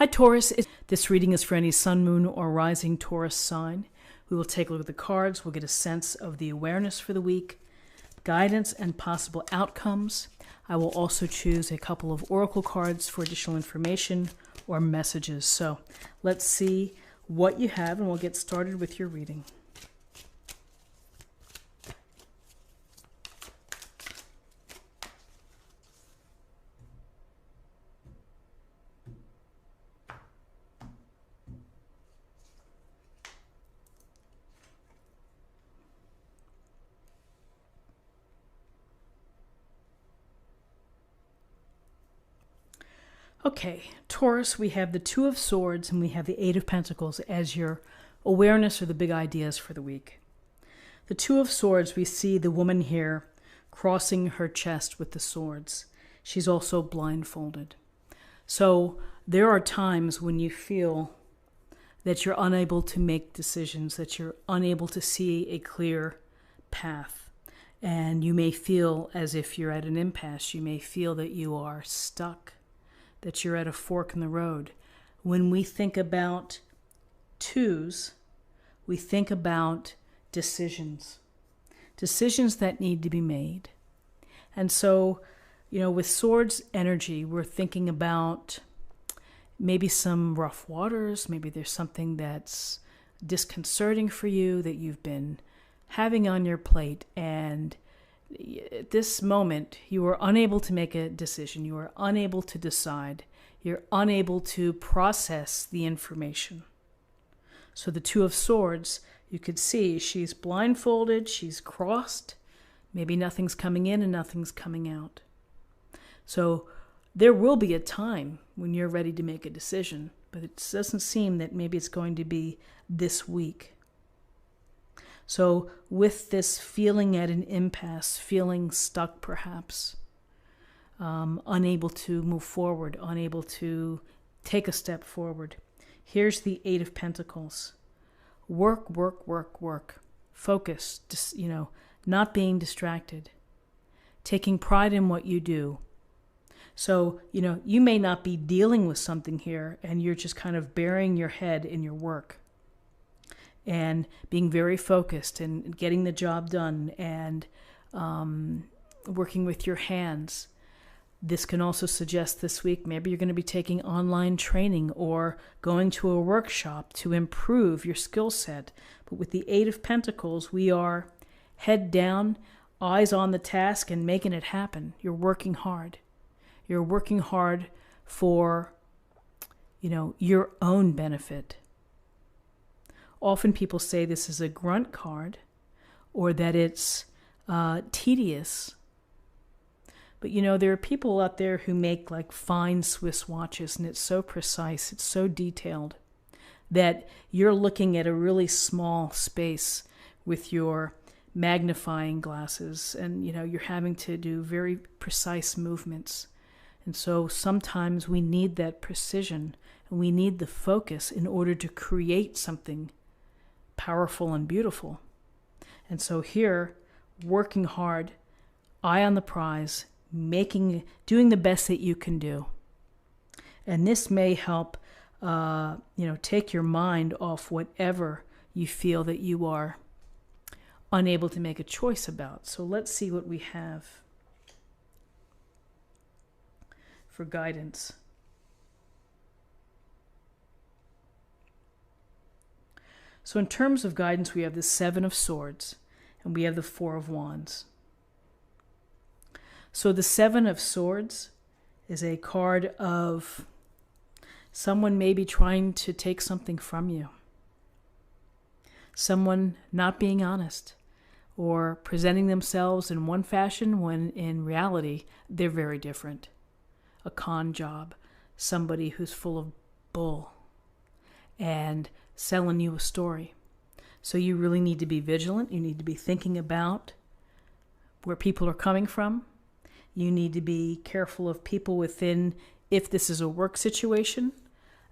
Hi Taurus, this reading is for any sun, moon, or rising Taurus sign. We will take a look at the cards, we'll get a sense of the awareness for the week, guidance and possible outcomes. I will also choose a couple of oracle cards for additional information or messages. So let's see what you have and we'll get started with your reading. Okay, Taurus, we have the Two of Swords and we have the Eight of Pentacles as your awareness or the big ideas for the week. The Two of Swords, we see the woman here crossing her chest with the swords. She's also blindfolded. So there are times when you feel that you're unable to make decisions, that you're unable to see a clear path. And you may feel as if you're at an impasse. You may feel that you are stuck, that you're at a fork in the road. When we think about twos, we think about decisions that need to be made. And so, with swords energy, we're thinking about maybe some rough waters, maybe there's something that's disconcerting for you that you've been having on your plate, and at this moment, you are unable to make a decision. You are unable to decide. You're unable to process the information. So the Two of Swords, you could see she's blindfolded, she's crossed. Maybe nothing's coming in and nothing's coming out. So there will be a time when you're ready to make a decision, but it doesn't seem that maybe it's going to be this week. So with this feeling at an impasse, feeling stuck perhaps, unable to move forward, unable to take a step forward, here's the Eight of Pentacles. Work, work, work, work. Focus, not being distracted. Taking pride in what you do. So, you may not be dealing with something here and you're just kind of burying your head in your work and being very focused and getting the job done and working with your hands. This can also suggest this week maybe you're going to be taking online training or going to a workshop to improve your skill set. But with the Eight of Pentacles, we are head down, eyes on the task, and making it happen. You're working hard. You're working hard for, your own benefit. Often people say this is a grunt card or that it's tedious. But there are people out there who make like fine Swiss watches and it's so precise, it's so detailed that you're looking at a really small space with your magnifying glasses and you're having to do very precise movements. And so sometimes we need that precision and we need the focus in order to create something powerful and beautiful. And so here, working hard, eye on the prize, doing the best that you can do. And this may help, take your mind off whatever you feel that you are unable to make a choice about. So let's see what we have for guidance. So in terms of guidance, we have the Seven of Swords and we have the Four of Wands. So the Seven of Swords is a card of someone maybe trying to take something from you. Someone not being honest or presenting themselves in one fashion when in reality they're very different. A con job, somebody who's full of bull and selling you a story. So you really need to be vigilant. You need to be thinking about where people are coming from. You need to be careful of people within, if this is a work situation,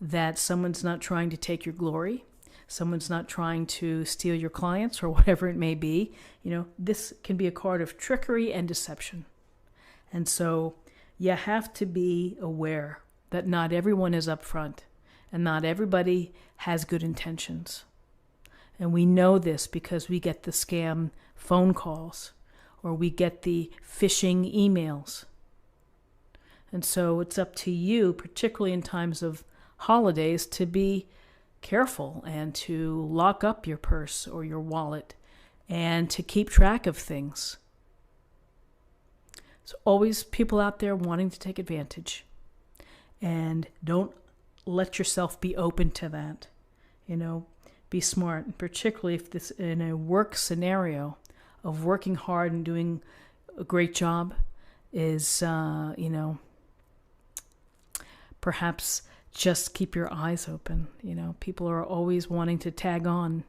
that someone's not trying to take your glory. Someone's not trying to steal your clients or whatever it may be. This can be a card of trickery and deception. And so you have to be aware that not everyone is upfront. and not everybody has good intentions. And we know this because we get the scam phone calls or we get the phishing emails. And so it's up to you, particularly in times of holidays, to be careful and to lock up your purse or your wallet and to keep track of things. There's always people out there wanting to take advantage. And don't let yourself be open to that. Be smart, and particularly if this in a work scenario of working hard and doing a great job is, perhaps just keep your eyes open. People are always wanting to tag on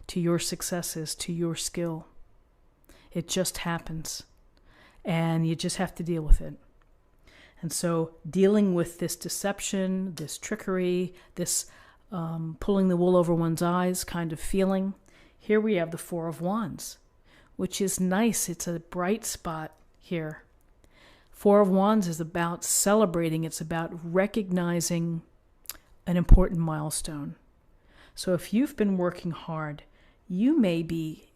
to your successes, to your skill. It just happens, and you just have to deal with it. And so dealing with this deception, this trickery, this pulling the wool over one's eyes kind of feeling. Here we have the Four of Wands, which is nice. It's a bright spot here. Four of Wands is about celebrating. It's about recognizing an important milestone. So if you've been working hard, you may be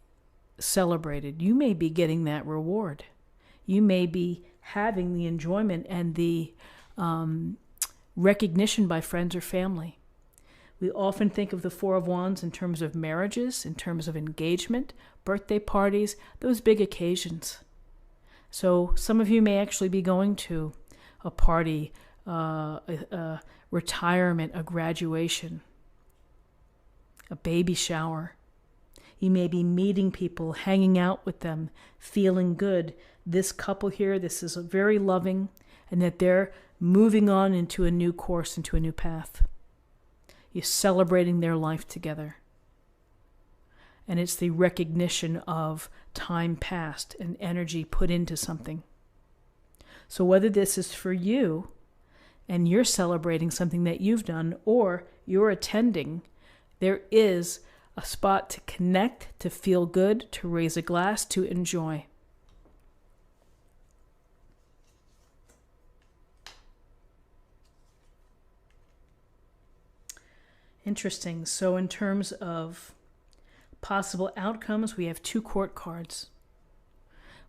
celebrated. You may be getting that reward. You may be having the enjoyment and the recognition by friends or family. We often think of the Four of Wands in terms of marriages, in terms of engagement, birthday parties, those big occasions. So some of you may actually be going to a party, a retirement, a graduation, a baby shower. You may be meeting people, hanging out with them, feeling good. This couple here, this is very loving, and that they're moving on into a new course, into a new path. You're celebrating their life together. And it's the recognition of time past and energy put into something. So whether this is for you and you're celebrating something that you've done or you're attending, there is a spot to connect, to feel good, to raise a glass, to enjoy. Interesting. So in terms of possible outcomes, we have two court cards.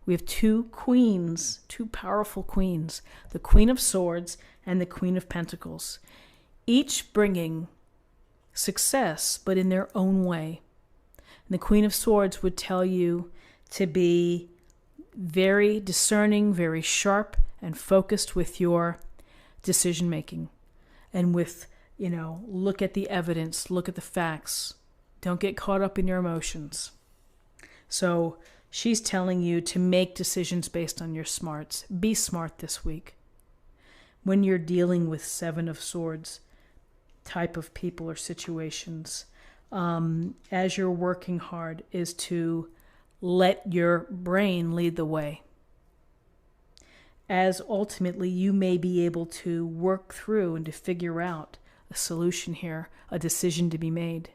We have two queens, two powerful queens, the Queen of Swords and the Queen of Pentacles, each bringing success, but in their own way. And the Queen of Swords would tell you to be very discerning, very sharp, and focused with your decision making and with look at the evidence, look at the facts. Don't get caught up in your emotions. So she's telling you to make decisions based on your smarts. Be smart this week. When you're dealing with Seven of Swords type of people or situations, as you're working hard, is to let your brain lead the way. As ultimately you may be able to work through and to figure out a solution here, a decision to be made,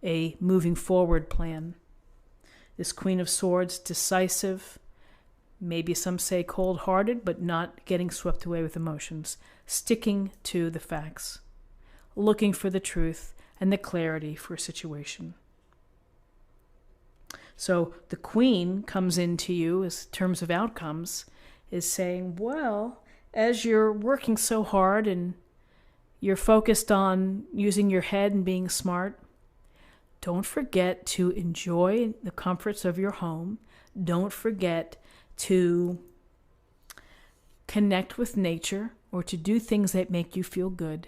a moving forward plan. This Queen of Swords, decisive, maybe some say cold-hearted, but not getting swept away with emotions, sticking to the facts, looking for the truth and the clarity for a situation. So the Queen comes into you as terms of outcomes, is saying, well, as you're working so hard and you're focused on using your head and being smart, don't forget to enjoy the comforts of your home. Don't forget to connect with nature or to do things that make you feel good.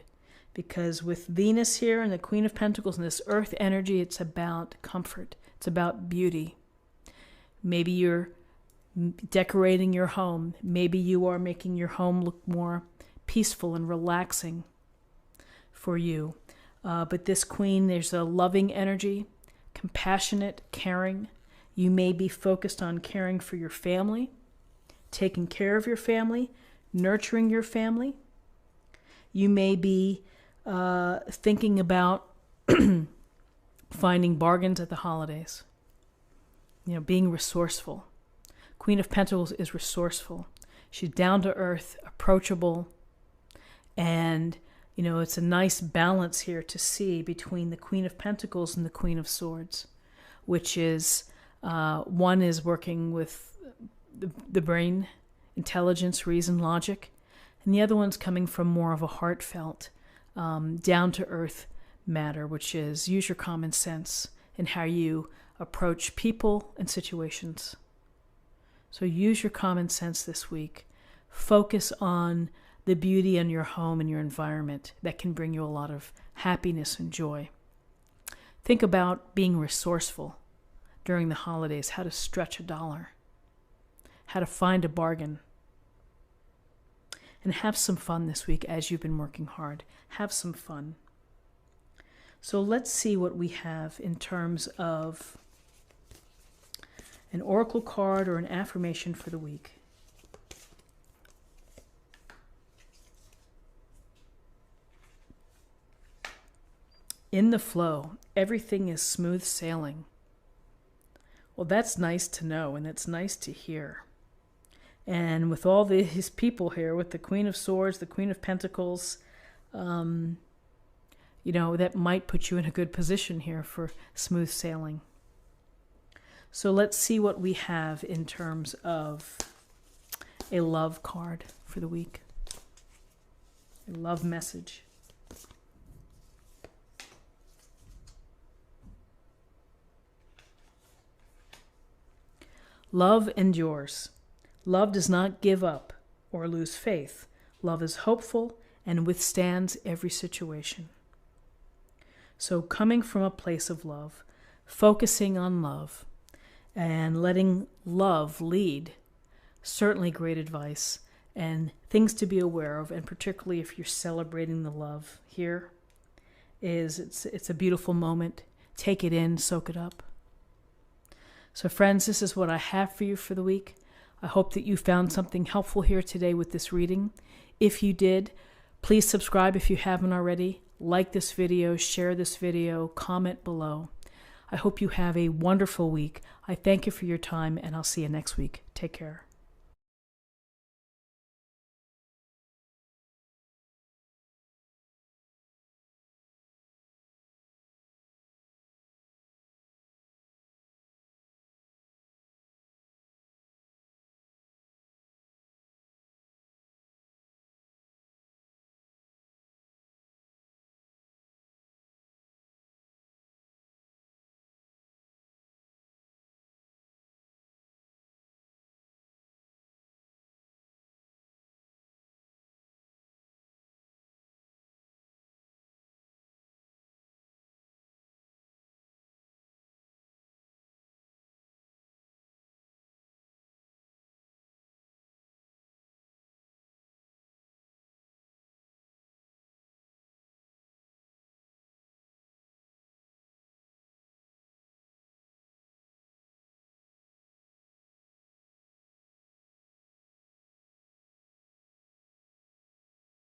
Because with Venus here and the Queen of Pentacles and this earth energy, it's about comfort. It's about beauty. Maybe you're decorating your home. Maybe you are making your home look more peaceful and relaxing for you. But this Queen, there's a loving energy, compassionate, caring. You may be focused on caring for your family, taking care of your family, nurturing your family. You may be thinking about finding bargains at the holidays. Being resourceful. Queen of Pentacles is resourceful. She's down to earth, approachable, and You know, it's a nice balance here to see between the Queen of Pentacles and the Queen of Swords, which is one is working with the brain, intelligence, reason, logic, and the other one's coming from more of a heartfelt, down-to-earth matter, which is use your common sense in how you approach people and situations. So use your common sense this week. Focus on the beauty in your home and your environment that can bring you a lot of happiness and joy. Think about being resourceful during the holidays, how to stretch $1, how to find a bargain. And have some fun this week as you've been working hard. Have some fun. So let's see what we have in terms of an oracle card or an affirmation for the week. In the flow, everything is smooth sailing. Well, that's nice to know, and that's nice to hear. And with all these people here, with the Queen of Swords, the Queen of Pentacles, you know, that might put you in a good position here for smooth sailing. So let's see what we have in terms of a love card for the week. A love message. Love endures. Love does not give up or lose faith. Love is hopeful and withstands every situation. So coming from a place of love, focusing on love, and letting love lead, certainly great advice and things to be aware of, and particularly if you're celebrating the love here, it's a beautiful moment. Take it in, soak it up. So friends, this is what I have for you for the week. I hope that you found something helpful here today with this reading. If you did, please subscribe if you haven't already. Like this video, share this video, comment below. I hope you have a wonderful week. I thank you for your time, and I'll see you next week. Take care.